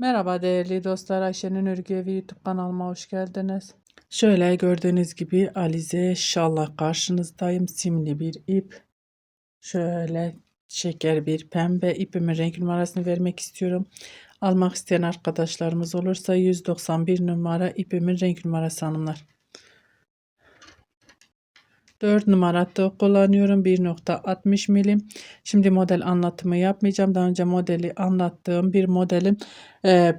Merhaba değerli dostlar, Ayşe'nin Örgü Evi YouTube kanalıma hoş geldiniz. Şöyle gördüğünüz gibi alize şalla karşınızdayım. Simli bir ip. Şöyle şeker bir pembe ipimin renk numarasını vermek istiyorum. Almak isteyen arkadaşlarımız olursa 191 numara ipimin renk numarası hanımlar. 4 numara kullanıyorum, 1.60 milim. Şimdi model anlatımı yapmayacağım. Daha önce modeli anlattığım bir modelin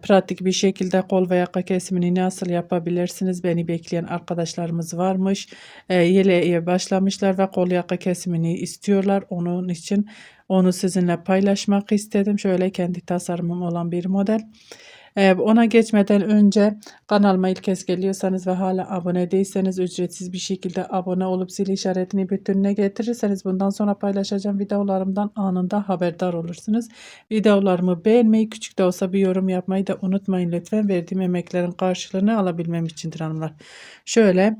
pratik bir şekilde kol ve yaka kesimini nasıl yapabilirsiniz? Beni bekleyen arkadaşlarımız varmış. Yeleğe başlamışlar ve kol yaka kesimini istiyorlar. Onun için onu sizinle paylaşmak istedim. Şöyle kendi tasarımım olan bir model. Ona geçmeden önce kanalıma ilk kez geliyorsanız ve hala abone değilseniz ücretsiz bir şekilde abone olup zil işaretini bütününe getirirseniz bundan sonra paylaşacağım videolarımdan anında haberdar olursunuz. Videolarımı beğenmeyi, küçük de olsa bir yorum yapmayı da unutmayın lütfen. Verdiğim emeklerin karşılığını alabilmem içindir hanımlar. Şöyle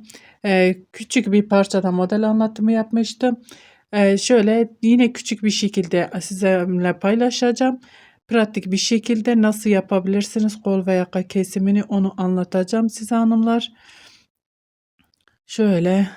küçük bir parçada model anlatımı yapmıştım. Şöyle yine küçük bir şekilde sizinle paylaşacağım. Pratik bir şekilde nasıl yapabilirsiniz kol ve yaka kesimini onu anlatacağım size hanımlar. Şöyle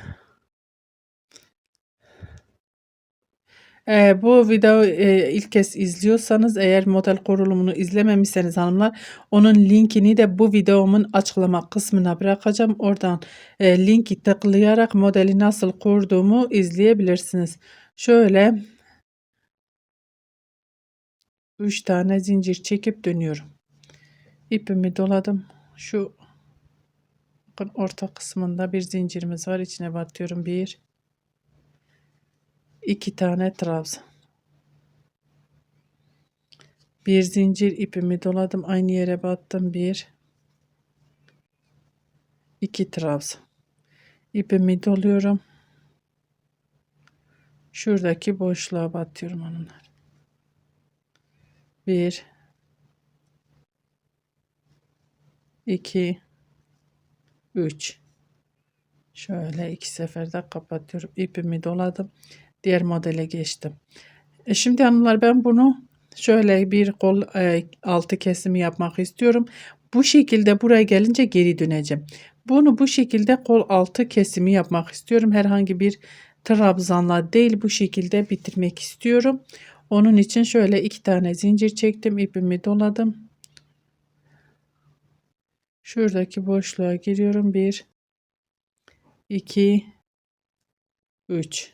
bu video ilk kez izliyorsanız eğer model kurulumunu izlememişseniz hanımlar onun linkini de bu videomun açıklama kısmına bırakacağım. Oradan linki tıklayarak modeli nasıl kurduğumu izleyebilirsiniz. Şöyle 3 tane zincir çekip dönüyorum. İpimi doladım. Şu bakın orta kısmında bir zincirimiz var. İçine batıyorum. 1 2 tane trabzan. Bir zincir ipimi doladım. Aynı yere battım. 1 2 trabzan. İpimi doluyorum. Şuradaki boşluğa batıyorum hanımlar. 1 2 3 şöyle 2 seferde kapatıyorum. İpimi doladım. Diğer modele geçtim. Şimdi hanımlar ben bunu şöyle bir kol altı kesimi yapmak istiyorum. Bu şekilde buraya gelince geri döneceğim. Bunu bu şekilde kol altı kesimi yapmak istiyorum. Herhangi bir trabzanla değil, bu şekilde bitirmek istiyorum. Onun için şöyle 2 tane zincir çektim. İpimi doladım. Şuradaki boşluğa giriyorum. 1 2 3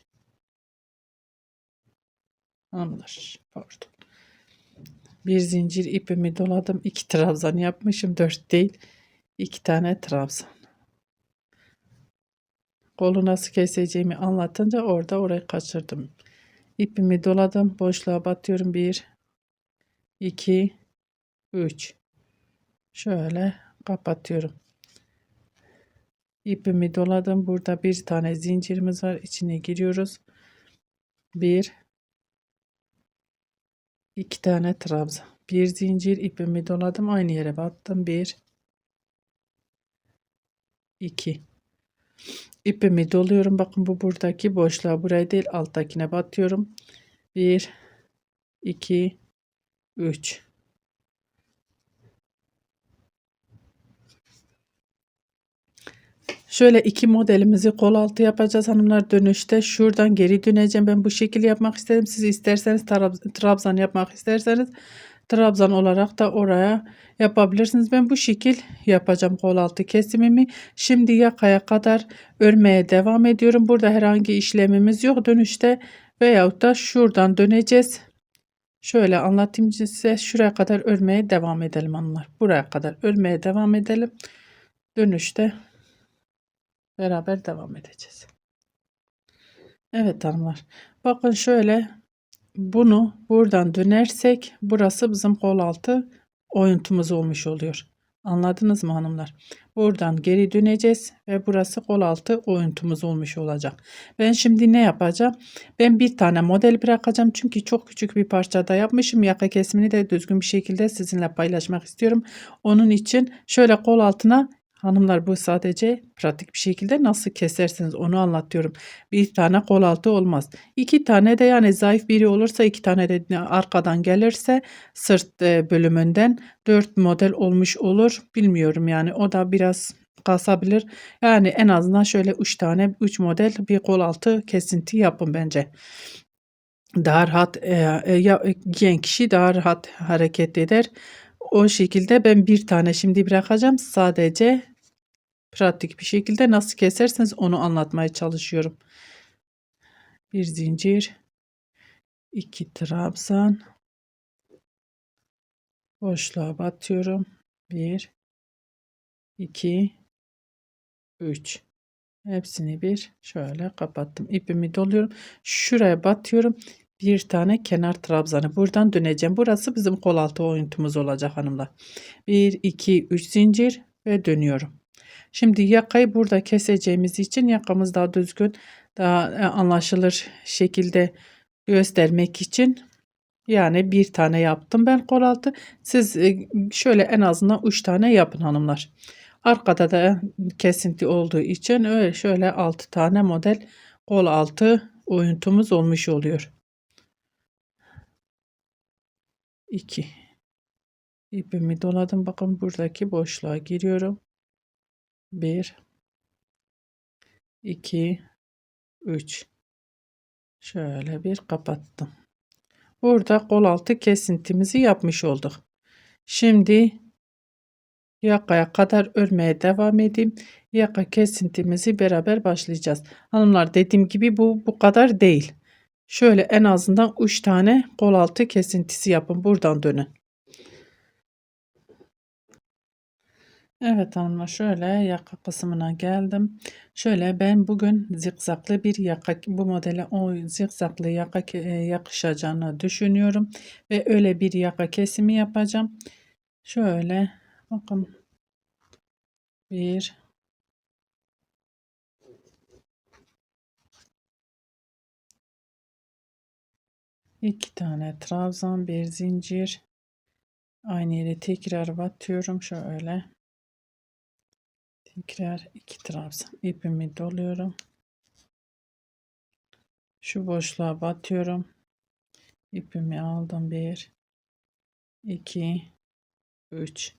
anlar. Pardon. Bir zincir ipimi doladım. 2 trabzan yapmışım. 4 değil. 2 tane trabzan. Kolu nasıl keseceğimi anlatınca orayı kaçırdım. İpimi doladım. Boşluğa batıyorum. 1 2 3 şöyle kapatıyorum. İpimi doladım. Burada bir tane zincirimiz var. İçine giriyoruz. 1 2 tane trabzan. Bir zincir ipimi doladım. Aynı yere battım. 1 2 İpimi doluyorum. Bakın bu buradaki boşluğa, buraya değil alttakine batıyorum. 1 2 3 Şöyle iki modelimizi kol altı yapacağız hanımlar. Dönüşte şuradan geri döneceğim. Ben bu şekilde yapmak istedim. Siz isterseniz trabzan yapmak isterseniz trabzan olarak da oraya yapabilirsiniz. Ben bu şekil yapacağım kol altı kesimimi. Şimdi yakaya kadar örmeye devam ediyorum. Burada herhangi işlemimiz yok. Dönüşte veyahut da şuradan döneceğiz. Şöyle anlatayım size. Şuraya kadar örmeye devam edelim hanımlar. Buraya kadar örmeye devam edelim. Dönüşte beraber devam edeceğiz. Evet hanımlar. Bakın şöyle bunu buradan dönersek burası bizim kol altı oyuntumuz olmuş oluyor. Anladınız mı hanımlar? Buradan geri döneceğiz ve burası kol altı oyuntumuz olmuş olacak. Ben şimdi ne yapacağım? Ben bir tane model bırakacağım. Çünkü çok küçük bir parçada yapmışım. Yaka kesimini de düzgün bir şekilde sizinle paylaşmak istiyorum. Onun için şöyle kol altına Hanımlar, bu sadece pratik bir şekilde nasıl kesersiniz onu anlatıyorum. Bir tane kol altı olmaz. İki tane de, yani zayıf biri olursa, iki tane de arkadan gelirse sırt bölümünden 4 model olmuş olur. Bilmiyorum, yani o da biraz kasabilir. Yani en azından şöyle 3 tane, 3 model bir kol altı kesinti yapın bence. Daha rahat giyen kişi daha rahat hareket eder. O şekilde ben bir tane şimdi bırakacağım. Sadece pratik bir şekilde nasıl keserseniz onu anlatmaya çalışıyorum. Bir zincir, iki trabzan, boşluğa batıyorum. Bir, iki, üç. Hepsini bir şöyle kapattım. İpimi doluyorum. Şuraya batıyorum. Bir tane kenar trabzanı. Buradan döneceğim. Burası bizim kol altı oyuntumuz olacak hanımlar. 1, 2, 3 zincir ve dönüyorum. Şimdi yakayı burada keseceğimiz için yakamız daha düzgün, daha anlaşılır şekilde göstermek için, yani bir tane yaptım ben kol altı. Siz şöyle en azından 3 tane yapın hanımlar. Arkada da kesinti olduğu için öyle şöyle 6 tane model kol altı oyuntumuz olmuş oluyor. 2 ipimi doladım. Bakın buradaki boşluğa giriyorum. 1, 2, 3. Şöyle bir kapattım. Burada kol altı kesintimizi yapmış olduk. Şimdi yakaya kadar örmeye devam edeyim. Yaka kesintimizi beraber başlayacağız. Hanımlar, dediğim gibi bu kadar değil. Şöyle en azından 3 tane kol altı kesintisi yapın. Buradan dönün. Evet hanımlar, şöyle yaka kısmına geldim. Şöyle ben bugün zikzaklı bir yaka, bu modele o zikzaklı yaka yakışacağını düşünüyorum. Ve öyle bir yaka kesimi yapacağım. Şöyle bakın, bir, iki tane trabzan, bir zincir, aynı yere tekrar batıyorum. Şöyle tekrar iki trabzan, ipimi doluyorum. Şu boşluğa batıyorum. İpimi aldım. 1, 2, 3.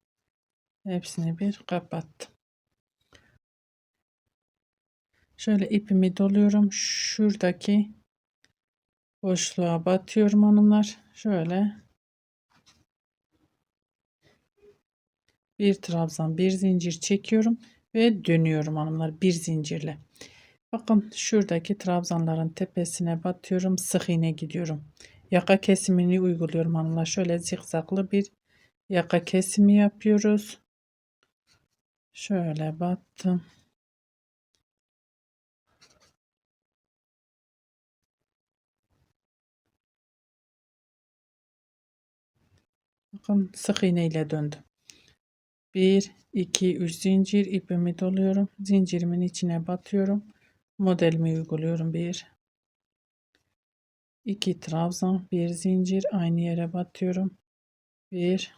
Hepsini bir kapattım. Şöyle ipimi doluyorum. Şuradaki boşluğa batıyorum hanımlar. Şöyle bir trabzan, bir zincir çekiyorum ve dönüyorum hanımlar, bir zincirle. Bakın şuradaki trabzanların tepesine batıyorum. Sık iğne gidiyorum. Yaka kesimini uyguluyorum hanımlar. Şöyle zikzaklı bir yaka kesimi yapıyoruz. Şöyle battım. Bakın sık iğne ile döndüm. 1, 2, 3 zincir, ipimi doluyorum. Zincirimin içine batıyorum. Modelimi uyguluyorum. 1, 2 trabzan, bir zincir, aynı yere batıyorum. 1,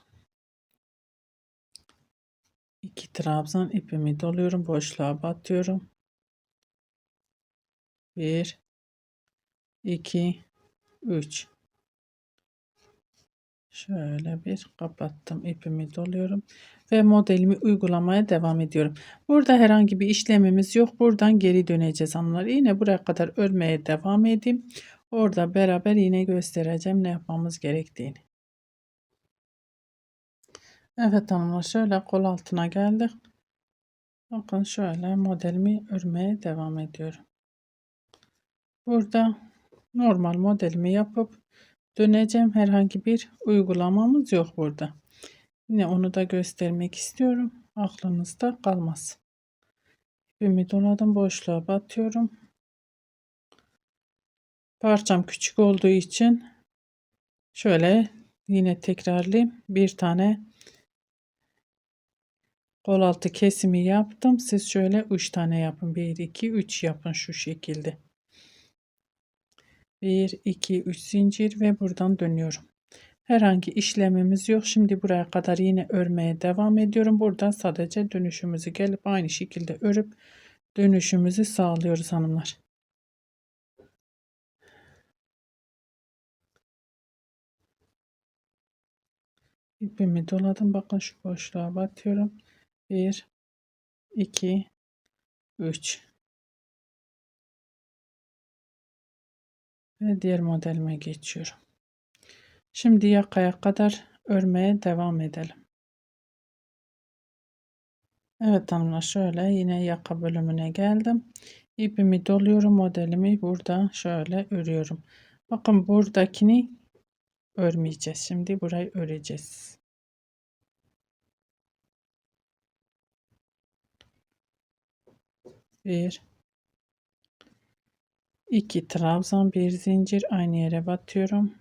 2 trabzan, ipimi doluyorum. Boşluğa batıyorum. 1, 2, 3. Şöyle bir kapattım, ipimi doluyorum ve modelimi uygulamaya devam ediyorum. Burada herhangi bir işlemimiz yok. Buradan geri döneceğiz hanımlar. Yine buraya kadar örmeye devam edeyim. Orada beraber yine göstereceğim ne yapmamız gerektiğini. Evet hanımlar, şöyle kol altına geldik. Bakın şöyle modelimi örmeye devam ediyorum. Burada normal modelimi yapıp döneceğim. Herhangi bir uygulamamız yok burada. Yine onu da göstermek istiyorum. Aklınızda kalmaz. İpimi doladım. Boşluğa batıyorum. Parçam küçük olduğu için şöyle yine tekrarlayayım. Bir tane kol altı kesimi yaptım. Siz şöyle 3 tane yapın. 1, 2, 3 yapın şu şekilde. 1, 2, 3 zincir ve buradan dönüyorum. Herhangi işlemimiz yok. Şimdi buraya kadar yine örmeye devam ediyorum. Burada sadece dönüşümüzü gelip aynı şekilde örüp dönüşümüzü sağlıyoruz hanımlar. İpimi doladım. Bakın şu boşluğa batıyorum. 1, 2, 3 ve diğer modelime geçiyorum. Şimdi yakaya kadar örmeye devam edelim. Evet hanımlar, şöyle yine yaka bölümüne geldim. İpimi doluyorum, modelimi burada şöyle örüyorum. Bakın buradakini örmeyeceğiz. Şimdi burayı öreceğiz. Bir, iki trabzan, bir zincir, aynı yere batıyorum.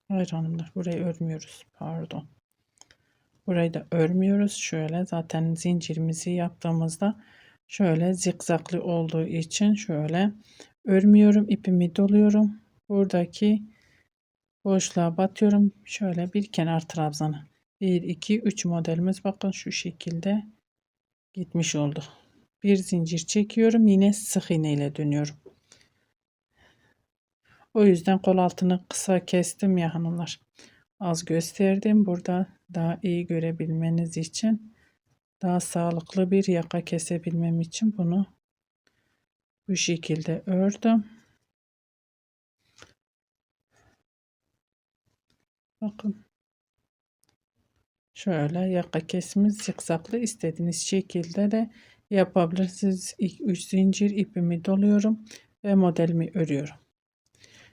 Hayır hanımlar, burayı örmüyoruz. Pardon. Burayı da örmüyoruz. Şöyle zaten zincirimizi yaptığımızda şöyle zikzaklı olduğu için şöyle örmüyorum. İpimi doluyorum. Buradaki boşluğa batıyorum. Şöyle bir kenar trabzanı. 1, 2, 3 modelimiz bakın şu şekilde gitmiş oldu. Bir zincir çekiyorum. Yine sık iğne ile dönüyorum. O yüzden kol altını kısa kestim ya hanımlar. Az gösterdim. Burada daha iyi görebilmeniz için, daha sağlıklı bir yaka kesebilmem için bunu bu şekilde ördüm. Bakın. Şöyle yaka kesimi zikzaklı, istediğiniz şekilde de yapabilirsiniz. 3 zincir ipimi doluyorum ve modelimi örüyorum.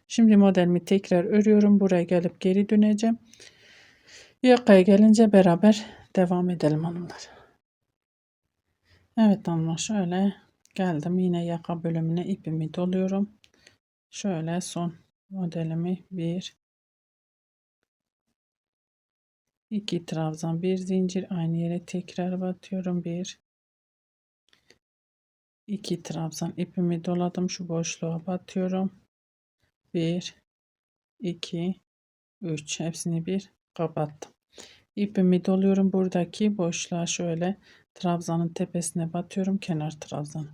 Şimdi modelimi tekrar örüyorum. Buraya gelip geri döneceğim. Yakaya gelince beraber devam edelim hanımlar. Evet hanımlar, şöyle geldim. Yine yaka bölümüne ipimi doluyorum. Şöyle son modelimi 1, 2 trabzan, bir zincir, aynı yere tekrar batıyorum. 1, 2 trabzan, ipimi doladım, şu boşluğa batıyorum. 1, 2, 3, hepsini bir kapattım. İpimi doluyorum, buradaki boşluğa şöyle trabzanın tepesine batıyorum, kenar trabzan.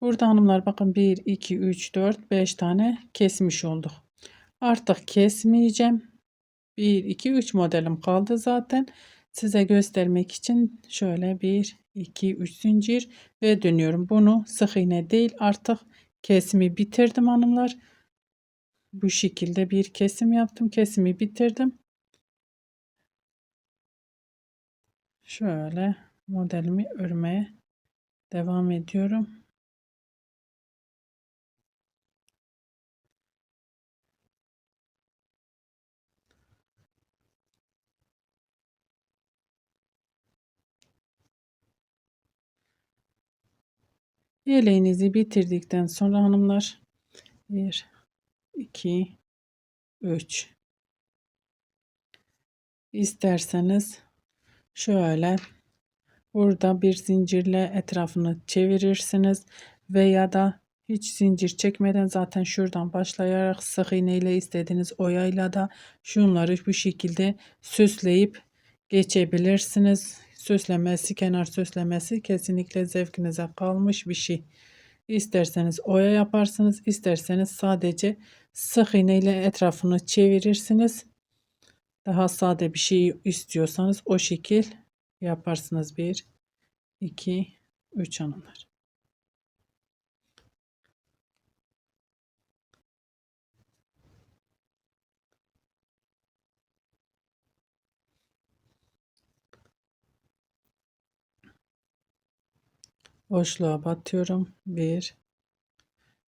Burada hanımlar bakın 1, 2, 3, 4, 5 tane kesmiş olduk. Artık kesmeyeceğim. 1, 2, 3 modelim kaldı zaten. Size göstermek için şöyle 1, 2, 3 zincir ve dönüyorum. Bunu sık iğne değil, artık kesimi bitirdim hanımlar. Bu şekilde bir kesim yaptım. Kesimi bitirdim. Şöyle modelimi örmeye devam ediyorum. Yeleğinizi bitirdikten sonra hanımlar 1, 2, 3, isterseniz şöyle burada bir zincirle etrafını çevirirsiniz veya da hiç zincir çekmeden zaten şuradan başlayarak sık iğne ile istediğiniz oyayla da şunları bu şekilde süsleyip geçebilirsiniz. Süslemesi, kenar süslemesi kesinlikle zevkinize kalmış bir şey. İsterseniz oya yaparsınız, isterseniz sadece sık iğne ile etrafını çevirirsiniz. Daha sade bir şey istiyorsanız o şekil yaparsınız. 1, 2, 3 hanımlar. Boşluğa batıyorum. 1,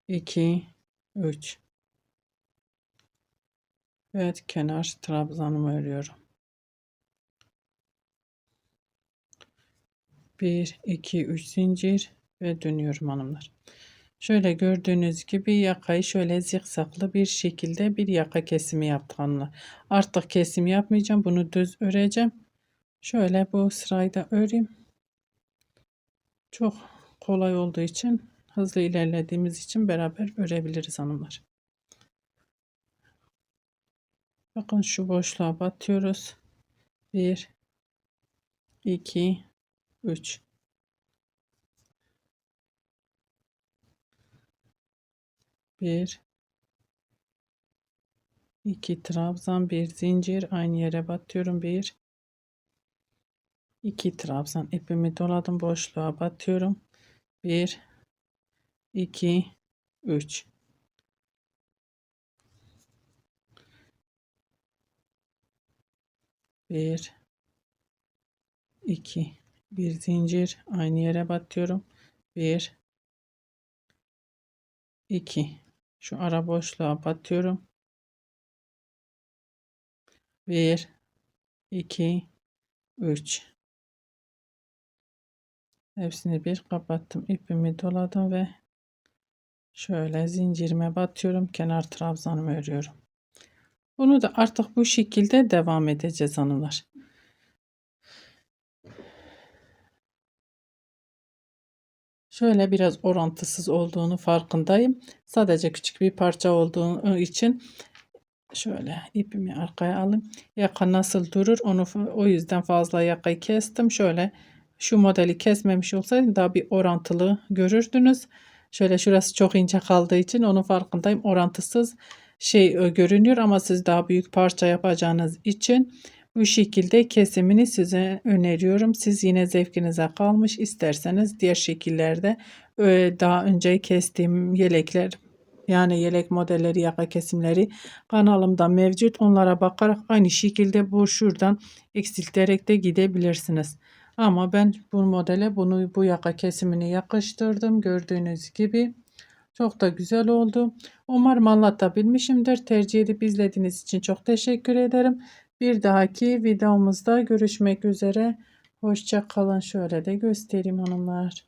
2, 3. Evet, kenar trabzanımı örüyorum. 1, 2, 3 zincir ve dönüyorum hanımlar. Şöyle gördüğünüz gibi yakayı şöyle zikzaklı bir şekilde bir yaka kesimi yaptık hanımlar. Artık kesim yapmayacağım. Bunu düz öreceğim. Şöyle bu sırayı da öreyim. Çok kolay olduğu için hızlı ilerlediğimiz için beraber örebiliriz hanımlar. Bakın şu boşluğa batıyoruz. 1 2 3 1 2 trabzan, bir zincir, aynı yere batıyorum. 1 2 trabzan, ipimi doladım, boşluğa batıyorum. 1 2 3 1 2 bir zincir, aynı yere batıyorum. 1 2 şu ara boşluğa batıyorum. 1 2 3 hepsini bir kapattım, ipimi doladım ve şöyle zincirime batıyorum, kenar trabzanımı örüyorum. Bunu da artık bu şekilde devam edeceğiz hanımlar. Şöyle biraz orantısız olduğunu farkındayım. Sadece küçük bir parça olduğu için şöyle ipimi arkaya alayım. Yaka nasıl durur onu, o yüzden fazla yakayı kestim. Şöyle şu modeli kesmemiş olsaydım daha bir orantılı görürdünüz. Şöyle şurası çok ince kaldığı için onun farkındayım. Orantısız görünüyor ama siz daha büyük parça yapacağınız için bu şekilde kesimini size öneriyorum. Siz yine zevkinize kalmış. İsterseniz diğer şekillerde daha önce kestiğim yelekler, yani yelek modelleri, yaka kesimleri kanalımda mevcut. Onlara bakarak aynı şekilde bu şuradan eksilterek de gidebilirsiniz. Ama ben bu modele bu yaka kesimini yakıştırdım. Gördüğünüz gibi çok da güzel oldu. Umarım anlatabilmişimdir. Tercih edip izlediğiniz için çok teşekkür ederim. Bir dahaki videomuzda görüşmek üzere. Hoşça kalın. Şöyle de göstereyim hanımlar.